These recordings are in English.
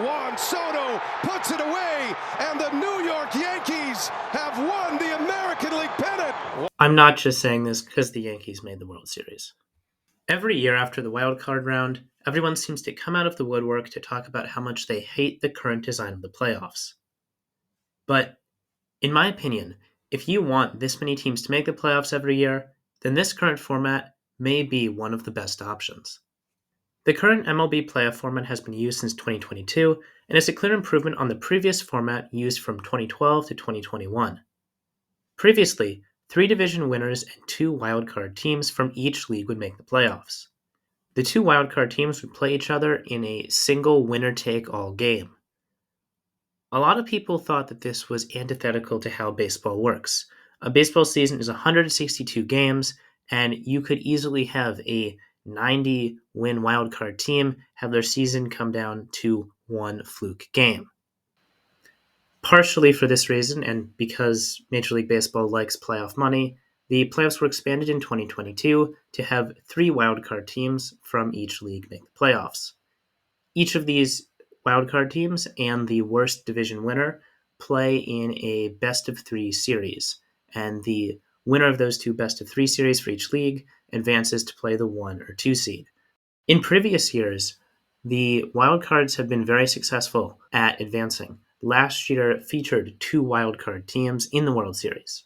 Juan Soto puts it away, and the New York Yankees have won the American League pennant. I'm not just saying this because the Yankees made the World Series. Every year after the wild card round, everyone seems to come out of the woodwork to talk about how much they hate the current design of the playoffs. But, in my opinion, if you want this many teams to make the playoffs every year, then this current format may be one of the best options. The current MLB playoff format has been used since 2022 and is a clear improvement on the previous format used from 2012 to 2021. Previously, 3 division winners and 2 wildcard teams from each league would make the playoffs. The 2 wildcard teams would play each other in a single winner-take-all game. A lot of people thought that this was antithetical to how baseball works. A baseball season is 162 games, and you could easily have a 90-win wildcard team have their season come down to one fluke game. Partially for this reason, and because Major League Baseball likes playoff money, the playoffs were expanded in 2022 to have 3 wildcard teams from each league make the playoffs. Each of these wildcard teams and the worst division winner play in a best-of-3 series, and the winner of those 2 best-of-3 series for each league advances to play the 1 or 2 seed. In previous years, the wildcards have been very successful at advancing. Last year featured 2 wildcard teams in the World Series.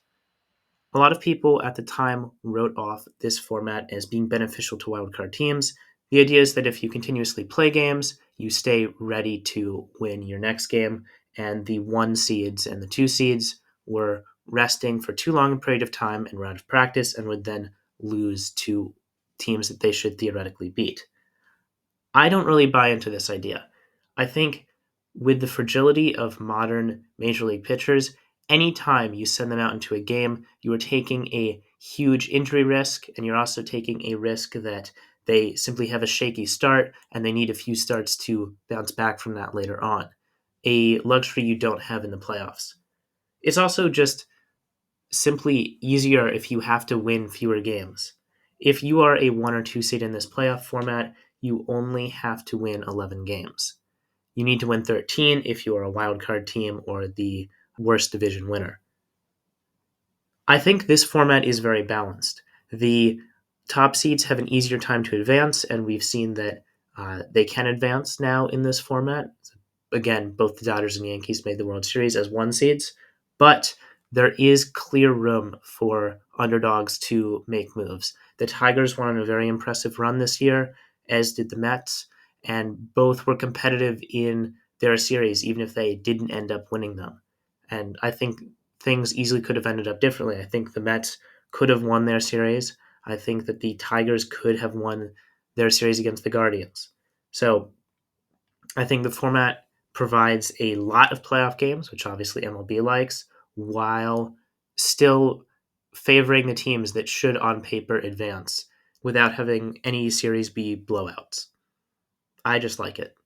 A lot of people at the time wrote off this format as being beneficial to wildcard teams. The idea is that if you continuously play games, you stay ready to win your next game, and the 1 seeds and the 2 seeds were resting for too long a period of time and were out of practice and would then lose to teams that they should theoretically beat. I don't really buy into this idea. I think with the fragility of modern Major League pitchers, anytime you send them out into a game, you are taking a huge injury risk, and you're also taking a risk that they simply have a shaky start and they need a few starts to bounce back from that later on. A luxury you don't have in the playoffs. It's also just simply easier if you have to win fewer games. If you are a 1 or 2 seed in this playoff format, you only have to win 11 games. You need to win 13 if you are a wildcard team or the worst division winner. I think this format is very balanced. The top seeds have an easier time to advance, and we've seen that they can advance now in this format. Again, both the Dodgers and Yankees made the World Series as 1 seeds, but there is clear room for underdogs to make moves. The Tigers went on a very impressive run this year, as did the Mets, and both were competitive in their series, even if they didn't end up winning them. And I think things easily could have ended up differently. I think the Mets could have won their series. I think that the Tigers could have won their series against the Guardians. So I think the format provides a lot of playoff games, which obviously MLB likes, while still favoring the teams that should on paper advance without having any series be blowouts. I just like it.